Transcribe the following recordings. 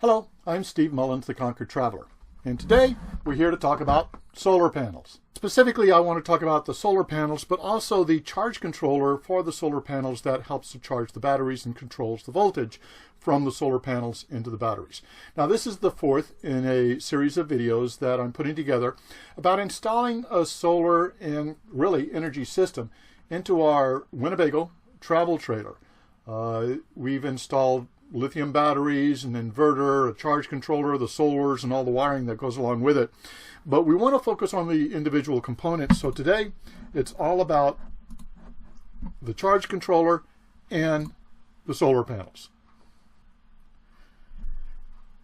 Hello, I'm Steve Mullins, the Conquered Traveler, and today we're here to talk about solar panels. Specifically, I want to talk about the solar panels, but also the charge controller for the solar panels that helps to charge the batteries and controls the voltage from the solar panels into the batteries. Now, this is the fourth in a series of videos that I'm putting together about installing a solar and really energy system into our Winnebago travel trailer. We've installed lithium batteries, an inverter, a charge controller, the solars, and all the wiring that goes along with it. But we want to focus on the individual components. So today, it's all about the charge controller and the solar panels.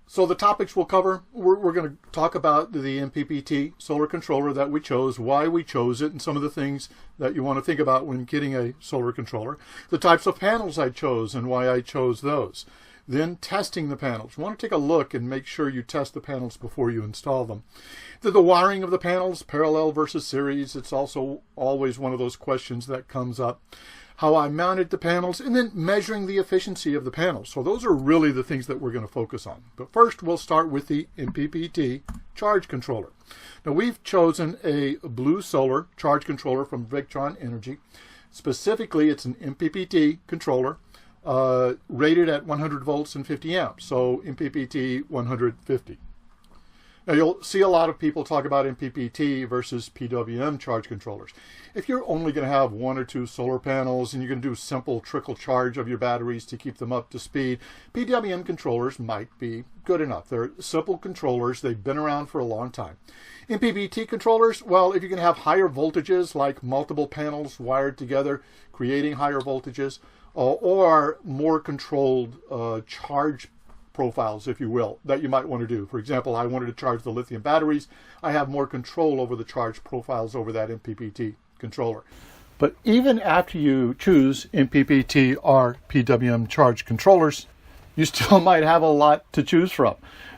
So the topics we'll cover, we're going to talk about the MPPT solar controller that we chose, why we chose it, and some of the things that you want to think about when getting a solar controller. The types of panels I chose and why I chose those. Then testing the panels. You want to take a look and make sure you test the panels before you install them. The wiring of the panels, parallel versus series. It's also always one of those questions that comes up. How I mounted the panels, and then measuring the efficiency of the panels. So those are really the things that we're going to focus on. But first, we'll start with the MPPT charge controller. Now, we've chosen a BlueSolar charge controller from Victron Energy. Specifically, it's an MPPT controller rated at 100 volts and 50 amps. So MPPT 150. Now, you'll see a lot of people talk about MPPT versus PWM charge controllers. If you're only going to have one or two solar panels and you're going to do simple trickle charge of your batteries to keep them up to speed, PWM controllers might be good enough. They're simple controllers. They've been around for a long time. MPPT controllers, well, if you can have higher voltages, like multiple panels wired together, creating higher voltages, or more controlled charge profiles, if you will, that you might want to do. For example, I wanted to charge the lithium batteries. I have more control over the charge profiles over that MPPT controller. But even after you choose MPPT or PWM charge controllers, you still might have a lot to choose from.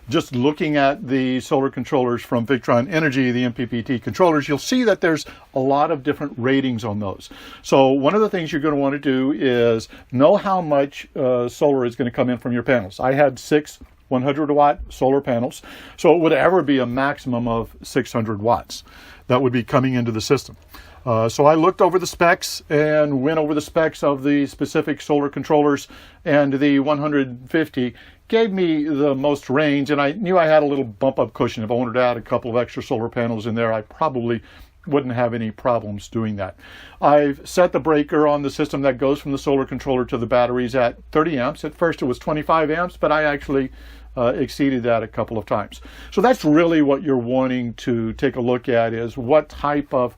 Just looking at the solar controllers from Victron Energy, the MPPT controllers, you'll see that there's a lot of different ratings on those. So one of the things you're going to want to do is know how much solar is going to come in from your panels. I had 6 100-watt solar panels, so it would ever be a maximum of 600 watts that would be coming into the system. So I looked over the specs and went over the specs of the specific solar controllers, and the 150 gave me the most range, and I knew I had a little bump up cushion. If I wanted to add a couple of extra solar panels in there, I probably wouldn't have any problems doing that. I've set the breaker on the system that goes from the solar controller to the batteries at 30 amps. At first it was 25 amps, but I actually exceeded that a couple of times. So that's really what you're wanting to take a look at, is what type of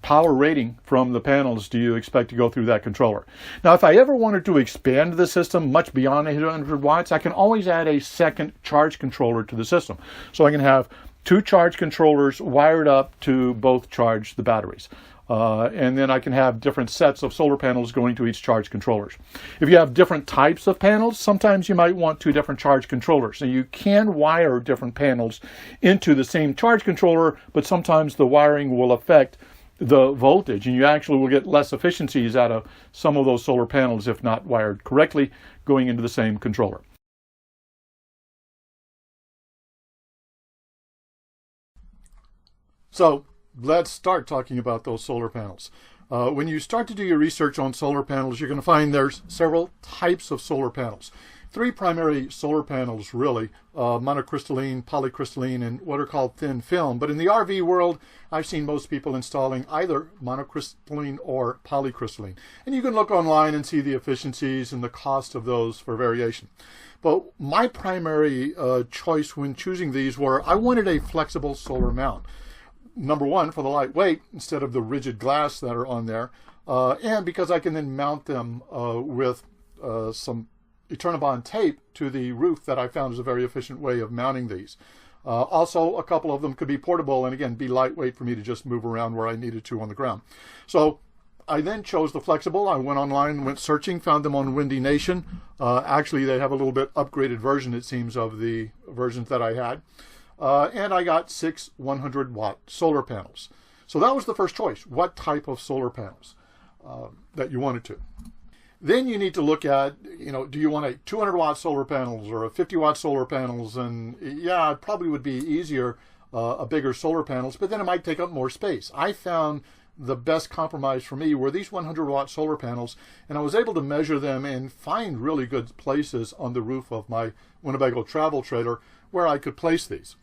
power rating from the panels do you expect to go through that controller. Now, if I ever wanted to expand the system much beyond 800 watts, I can always add a second charge controller to the system. So I can have 2 charge controllers wired up to both charge the batteries. And then I can have different sets of solar panels going to each charge controllers. If you have different types of panels, sometimes you might want 2 different charge controllers. So you can wire different panels into the same charge controller, but sometimes the wiring will affect the voltage, and you actually will get less efficiencies out of some of those solar panels if not wired correctly going into the same controller. So let's start talking about those solar panels. When you start to do your research on solar panels, you're going to find there's several types of solar panels. 3 primary solar panels, really, monocrystalline, polycrystalline, and what are called thin film. But in the RV world, I've seen most people installing either monocrystalline or polycrystalline. And you can look online and see the efficiencies and the cost of those for variation. But my primary choice when choosing these were I wanted a flexible solar mount. Number one, for the lightweight, instead of the rigid glass that are on there, and because I can then mount them with some Eternabond tape to the roof that I found is a very efficient way of mounting these. Also, a couple of them could be portable and, again, be lightweight for me to just move around where I needed to on the ground. So I then chose the flexible. I went online, went searching, found them on Windy Nation. Actually, they have a little bit upgraded version, it seems, of the versions that I had. And I got 6 100-watt solar panels. So that was the first choice. What type of solar panels that you wanted to? Then you need to look at, do you want a 200-watt solar panels or a 50-watt solar panels? And yeah, it probably would be easier, a bigger solar panels, but then it might take up more space. I found the best compromise for me were these 100-watt solar panels, and I was able to measure them and find really good places on the roof of my Winnebago travel trailer where I could place these.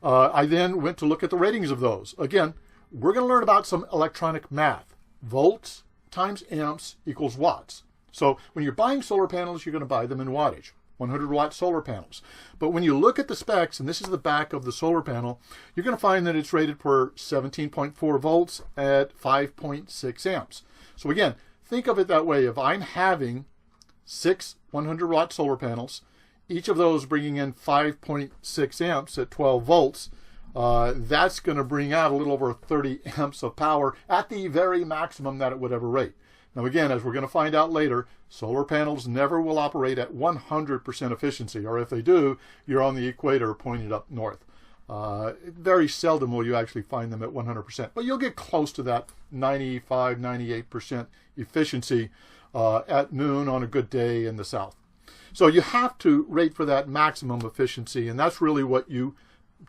I then went to look at the ratings of those. Again, we're going to learn about some electronic math. Volts times amps equals watts. So when you're buying solar panels, you're going to buy them in wattage, 100-watt solar panels. But when you look at the specs, and this is the back of the solar panel, you're going to find that it's rated for 17.4 volts at 5.6 amps. So again, think of it that way. If I'm having 6 100-watt solar panels, each of those bringing in 5.6 amps at 12 volts, that's going to bring out a little over 30 amps of power at the very maximum that it would ever rate. Now again, as we're going to find out later, solar panels never will operate at 100% efficiency, or if they do, you're on the equator pointed up north. Very seldom will you actually find them at 100%, but you'll get close to that 95, 98% efficiency at noon on a good day in the south. So you have to rate for that maximum efficiency, and that's really what you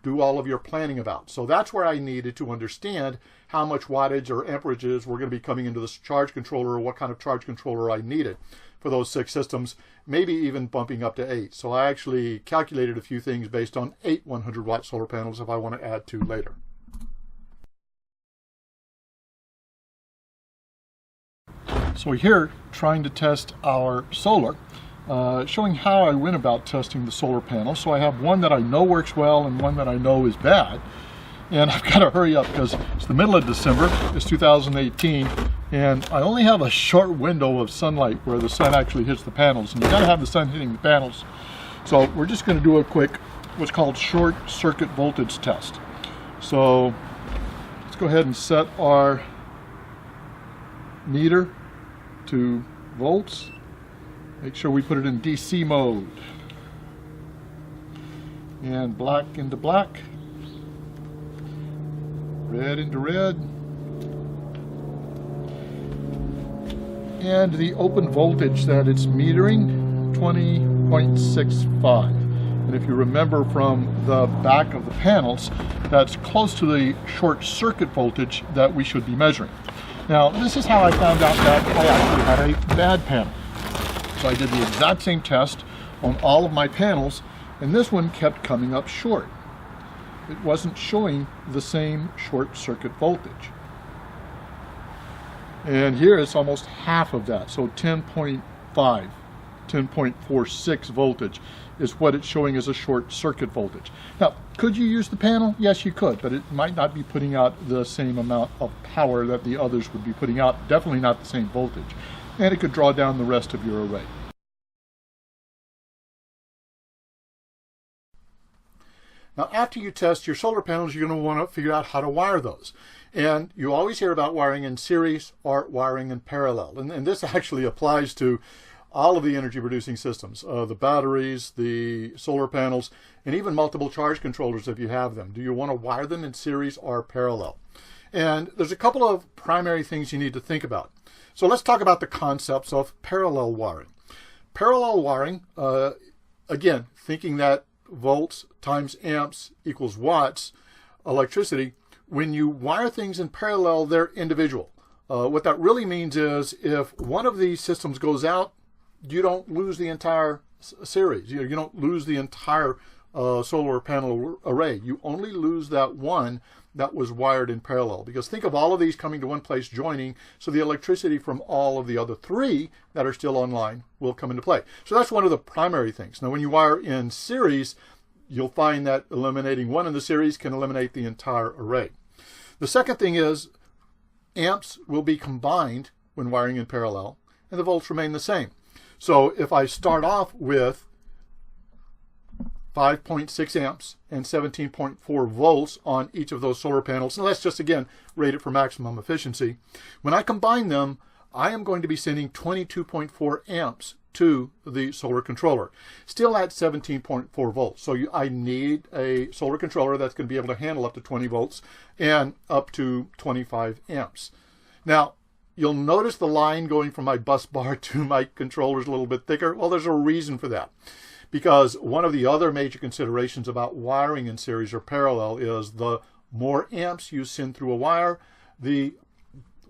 do all of your planning about. So that's where I needed to understand how much wattage or amperages were going to be coming into this charge controller, or what kind of charge controller I needed for those 6 systems, maybe even bumping up to 8. So I actually calculated a few things based on 8 100-watt solar panels if I want to add 2 later. So here, trying to test our solar, showing how I went about testing the solar panel. So I have one that I know works well and one that I know is bad. And I've got to hurry up because it's the middle of December, it's 2018, and I only have a short window of sunlight where the sun actually hits the panels. And you got to have the sun hitting the panels. So we're just going to do a quick, what's called short circuit voltage test. So let's go ahead and set our meter to volts. Make sure we put it in DC mode. And black into black. Red into red. And the open voltage that it's metering, 20.65. And if you remember from the back of the panels, that's close to the short circuit voltage that we should be measuring. Now, this is how I found out that I actually had a bad panel. So I did the exact same test on all of my panels, and this one kept coming up short. It wasn't showing the same short circuit voltage. And here it's almost half of that, so 10.5, 10.46 voltage is what it's showing as a short circuit voltage. Now, could you use the panel? Yes, you could, but it might not be putting out the same amount of power that the others would be putting out, definitely not the same voltage. And it could draw down the rest of your array. Now, after you test your solar panels, you're going to want to figure out how to wire those. And you always hear about wiring in series or wiring in parallel. And this actually applies to all of the energy producing systems, the batteries, the solar panels, and even multiple charge controllers if you have them. Do you want to wire them in series or parallel? And there's a couple of primary things you need to think about. So let's talk about the concepts of parallel wiring. Parallel wiring, again, thinking that volts times amps equals watts, electricity, when you wire things in parallel, they're individual. What that really means is if one of these systems goes out, you don't lose the entire series. You don't lose the entire solar panel array. You only lose that one that was wired in parallel. Because think of all of these coming to one place, joining, so the electricity from all of the other 3 that are still online will come into play. So that's one of the primary things. Now, when you wire in series, you'll find that eliminating one in the series can eliminate the entire array. The second thing is amps will be combined when wiring in parallel, and the volts remain the same. So if I start off with 5.6 amps and 17.4 volts on each of those solar panels, and let's just again rate it for maximum efficiency, when I combine them, I am going to be sending 22.4 amps to the solar controller, still at 17.4 volts. So I need a solar controller that's going to be able to handle up to 20 volts and up to 25 amps. Now, you'll notice the line going from my bus bar to my controller is a little bit thicker. Well, there's a reason for that. Because one of the other major considerations about wiring in series or parallel is the more amps you send through a wire, the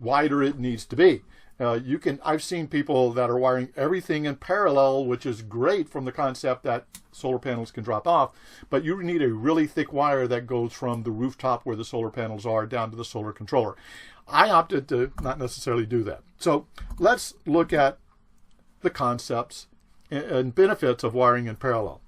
wider it needs to be. I've seen people that are wiring everything in parallel, which is great from the concept that solar panels can drop off, but you need a really thick wire that goes from the rooftop where the solar panels are down to the solar controller. I opted to not necessarily do that. So let's look at the concepts and benefits of wiring in parallel.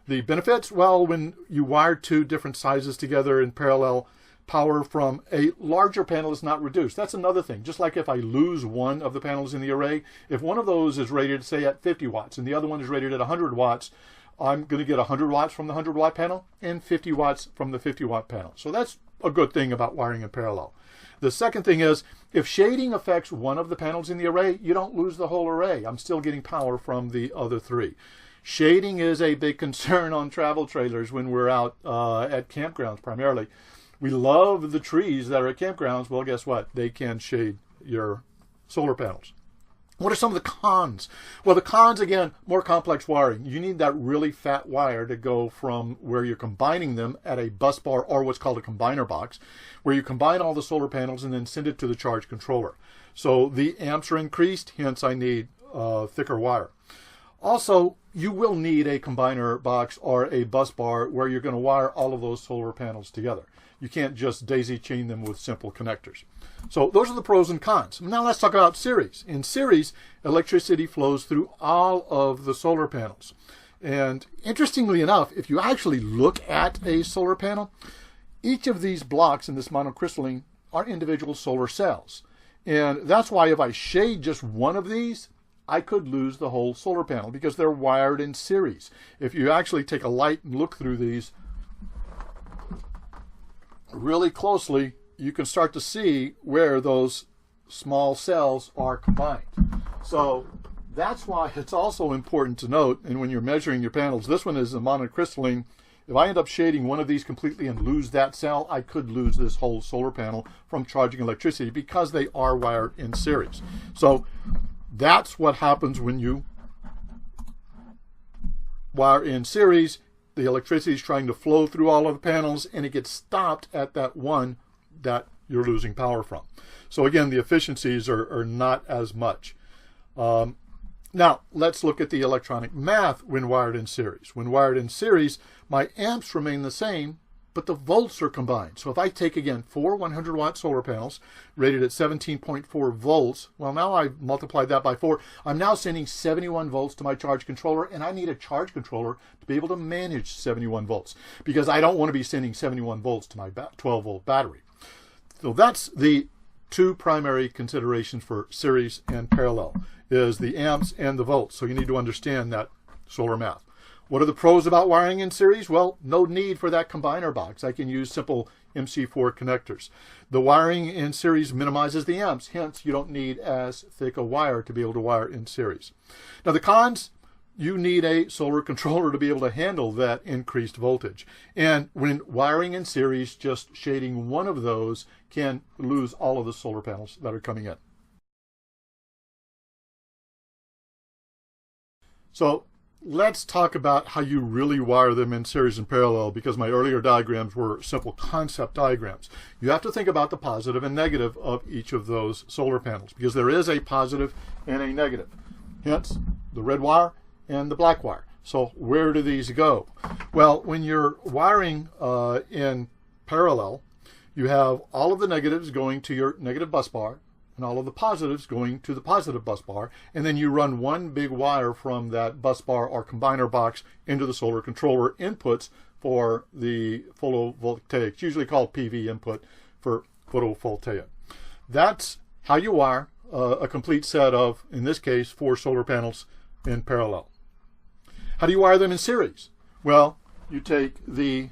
The benefits, well, when you wire two different sizes together in parallel, power from a larger panel is not reduced. That's another thing. Just like if I lose one of the panels in the array, if one of those is rated, say, at 50 watts and the other one is rated at 100 watts, I'm going to get 100 watts from the 100 watt panel and 50 watts from the 50 watt panel. So that's a good thing about wiring in parallel. The second thing is, if shading affects one of the panels in the array, you don't lose the whole array. I'm still getting power from the other three. Shading is a big concern on travel trailers when we're out at campgrounds primarily. We love the trees that are at campgrounds. Well, guess what? They can shade your solar panels. What are some of the cons? Well, the cons, again, more complex wiring. You need that really fat wire to go from where you're combining them at a bus bar or what's called a combiner box, where you combine all the solar panels and then send it to the charge controller. So the amps are increased, hence I need thicker wire. Also, you will need a combiner box or a bus bar where you're going to wire all of those solar panels together. You can't just daisy chain them with simple connectors. So those are the pros and cons. Now let's talk about series. In series, electricity flows through all of the solar panels. And interestingly enough, if you actually look at a solar panel, each of these blocks in this monocrystalline are individual solar cells. And that's why if I shade just one of these, I could lose the whole solar panel because they're wired in series. If you actually take a light and look through these really closely, you can start to see where those small cells are combined. So that's why it's also important to note, and when you're measuring your panels, this one is a monocrystalline. If I end up shading one of these completely and lose that cell, I could lose this whole solar panel from charging electricity because they are wired in series. So that's what happens when you wire in series. The electricity is trying to flow through all of the panels and it gets stopped at that one that you're losing power from. So again, the efficiencies are not as much. Now, let's look at the electronic math when wired in series. When wired in series, my amps remain the same, but the volts are combined. So if I take, again, 4 100-watt solar panels rated at 17.4 volts, well, now I've multiplied that by 4. I'm now sending 71 volts to my charge controller, and I need a charge controller to be able to manage 71 volts because I don't want to be sending 71 volts to my 12-volt battery. So that's the two primary considerations for series and parallel, is the amps and the volts. So you need to understand that solar math. What are the pros about wiring in series? Well, no need for that combiner box. I can use simple MC4 connectors. The wiring in series minimizes the amps, hence you don't need as thick a wire to be able to wire in series. Now the cons, you need a solar controller to be able to handle that increased voltage. And when wiring in series, just shading one of those can lose all of the solar panels that are coming in. So let's talk about how you really wire them in series and parallel, because my earlier diagrams were simple concept diagrams. You have to think about the positive and negative of each of those solar panels, because there is a positive and a negative. Hence, the red wire and the black wire. So where do these go? Well, when you're wiring in parallel, you have all of the negatives going to your negative bus bar, and all of the positives going to the positive bus bar, and then you run one big wire from that bus bar or combiner box into the solar controller inputs for the photovoltaics, usually called PV input for photovoltaic. That's how you wire a complete set of, in this case, 4 solar panels in parallel. How do you wire them in series? Well, you take the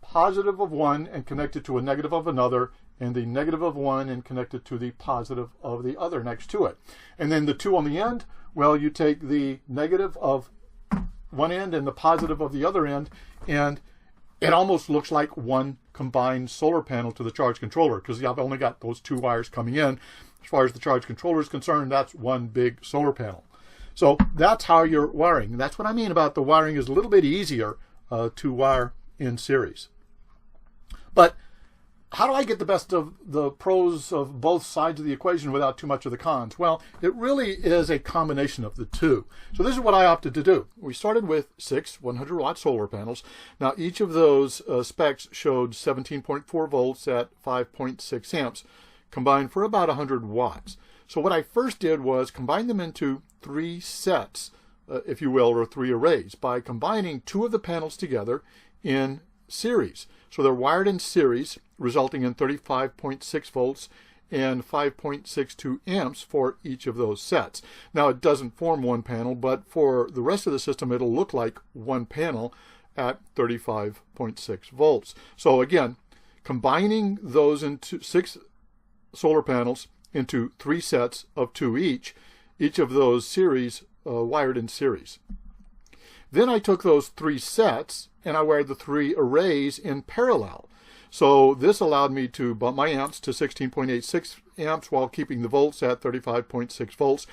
positive of one and connect it to a negative of another, and the negative of one and connect it to the positive of the other next to it. And then the 2 on the end, well, you take the negative of one end and the positive of the other end, and it almost looks like one combined solar panel to the charge controller, because I've only got those 2 wires coming in. As far as the charge controller is concerned, that's one big solar panel. So that's how you're wiring. That's what I mean about the wiring is a little bit easier to wire in series. But how do I get the best of the pros of both sides of the equation without too much of the cons? Well, it really is a combination of the two. So this is what I opted to do. We started with 6 100-watt solar panels. Now, each of those specs showed 17.4 volts at 5.6 amps, combined for about 100 watts. So what I first did was combine them into 3 sets, if you will, or 3 arrays, by combining 2 of the panels together in series. So they're wired in series, resulting in 35.6 volts and 5.62 amps for each of those sets. Now, it doesn't form one panel, but for the rest of the system, it'll look like one panel at 35.6 volts. So again, combining those into 6 solar panels into 3 sets of 2 each of those series wired in series. Then I took those 3 sets and I wired the 3 arrays in parallel. So this allowed me to bump my amps to 16.86 amps while keeping the volts at 35.6 volts,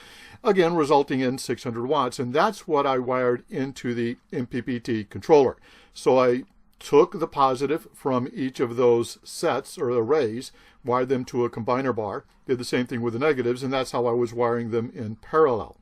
again resulting in 600 watts. And that's what I wired into the MPPT controller. So I took the positive from each of those sets or arrays, wired them to a combiner bar, did the same thing with the negatives, and that's how I was wiring them in parallel.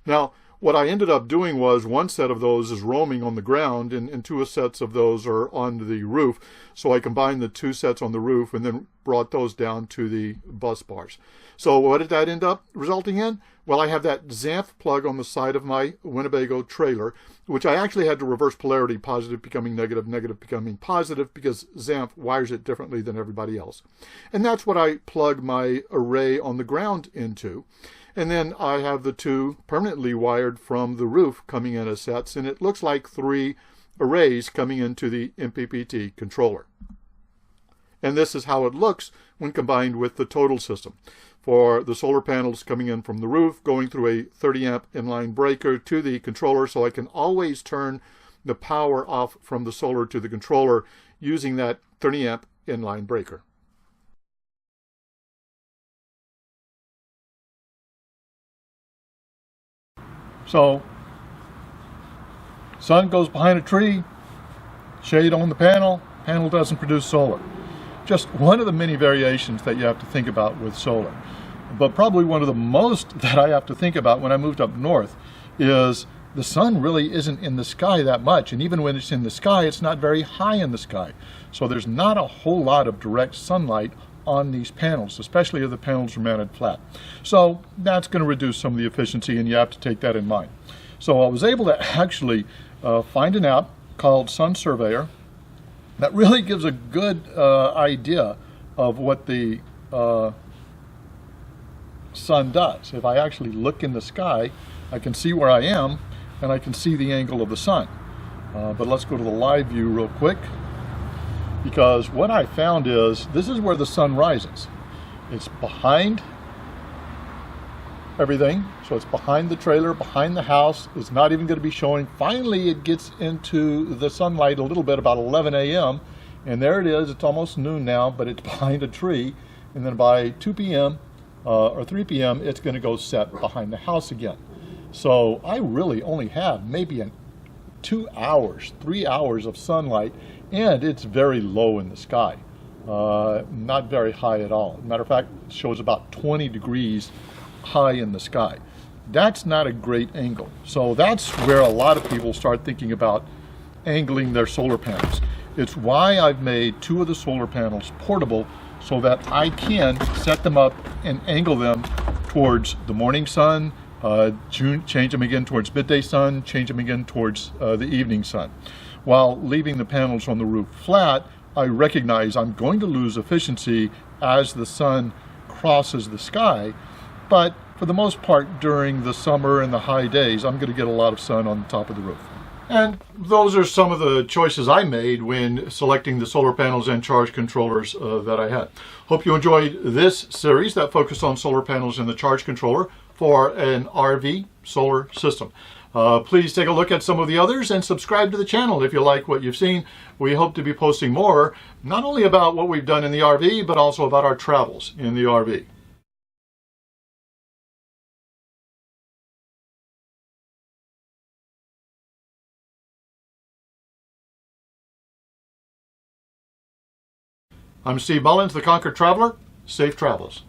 Now, what I ended up doing was one set of those is roaming on the ground and 2 sets of those are on the roof. So I combined the 2 sets on the roof and then brought those down to the bus bars. So what did that end up resulting in? Well, I have that ZAMF plug on the side of my Winnebago trailer, which I actually had to reverse polarity, positive becoming negative, negative becoming positive, because ZAMF wires it differently than everybody else. And that's what I plug my array on the ground into. And then I have the 2 permanently wired from the roof coming in as sets, and it looks like 3 arrays coming into the MPPT controller. And this is how it looks when combined with the total system. For the solar panels coming in from the roof, going through a 30 amp inline breaker to the controller, so I can always turn the power off from the solar to the controller using that 30 amp inline breaker. So, sun goes behind a tree, shade on the panel doesn't produce solar. Just one of the many variations that you have to think about with solar. But probably one of the most that I have to think about when I moved up north is the sun really isn't in the sky that much. And even when it's in the sky, it's not very high in the sky. So there's not a whole lot of direct sunlight on these panels, especially if the panels are mounted flat. So that's going to reduce some of the efficiency, and you have to take that in mind. So I was able to actually find an app called Sun Surveyor that really gives a good idea of what the sun does. If I actually look in the sky, I can see where I am, and I can see the angle of the sun. But let's go to the live view real quick, because what I found is this is where the sun rises. It's behind everything, so it's behind the trailer, behind the house. It's not even going to be showing. Finally, it gets into the sunlight a little bit about 11 a.m. and there it is. It's almost noon now, but it's behind a tree, and then by 2 p.m. Or 3 p.m. it's going to go set behind the house again. So I really only have maybe 2 hours, 3 hours of sunlight, and it's very low in the sky. Not very high at all. Matter of fact, it shows about 20 degrees high in the sky. That's not a great angle. So that's where a lot of people start thinking about angling their solar panels. It's why I've made 2 of the solar panels portable, so that I can set them up and angle them towards the morning sun, change them again towards midday sun, change them again towards the evening sun. While leaving the panels on the roof flat, I recognize I'm going to lose efficiency as the sun crosses the sky, but for the most part during the summer and the high days, I'm going to get a lot of sun on the top of the roof. And those are some of the choices I made when selecting the solar panels and charge controllers that I had. Hope you enjoyed this series that focused on solar panels and the charge controller for an RV solar system. Please take a look at some of the others and subscribe to the channel if you like what you've seen. We hope to be posting more, not only about what we've done in the RV, but also about our travels in the RV. I'm Steve Mullins, the Conquered Traveler. Safe travels.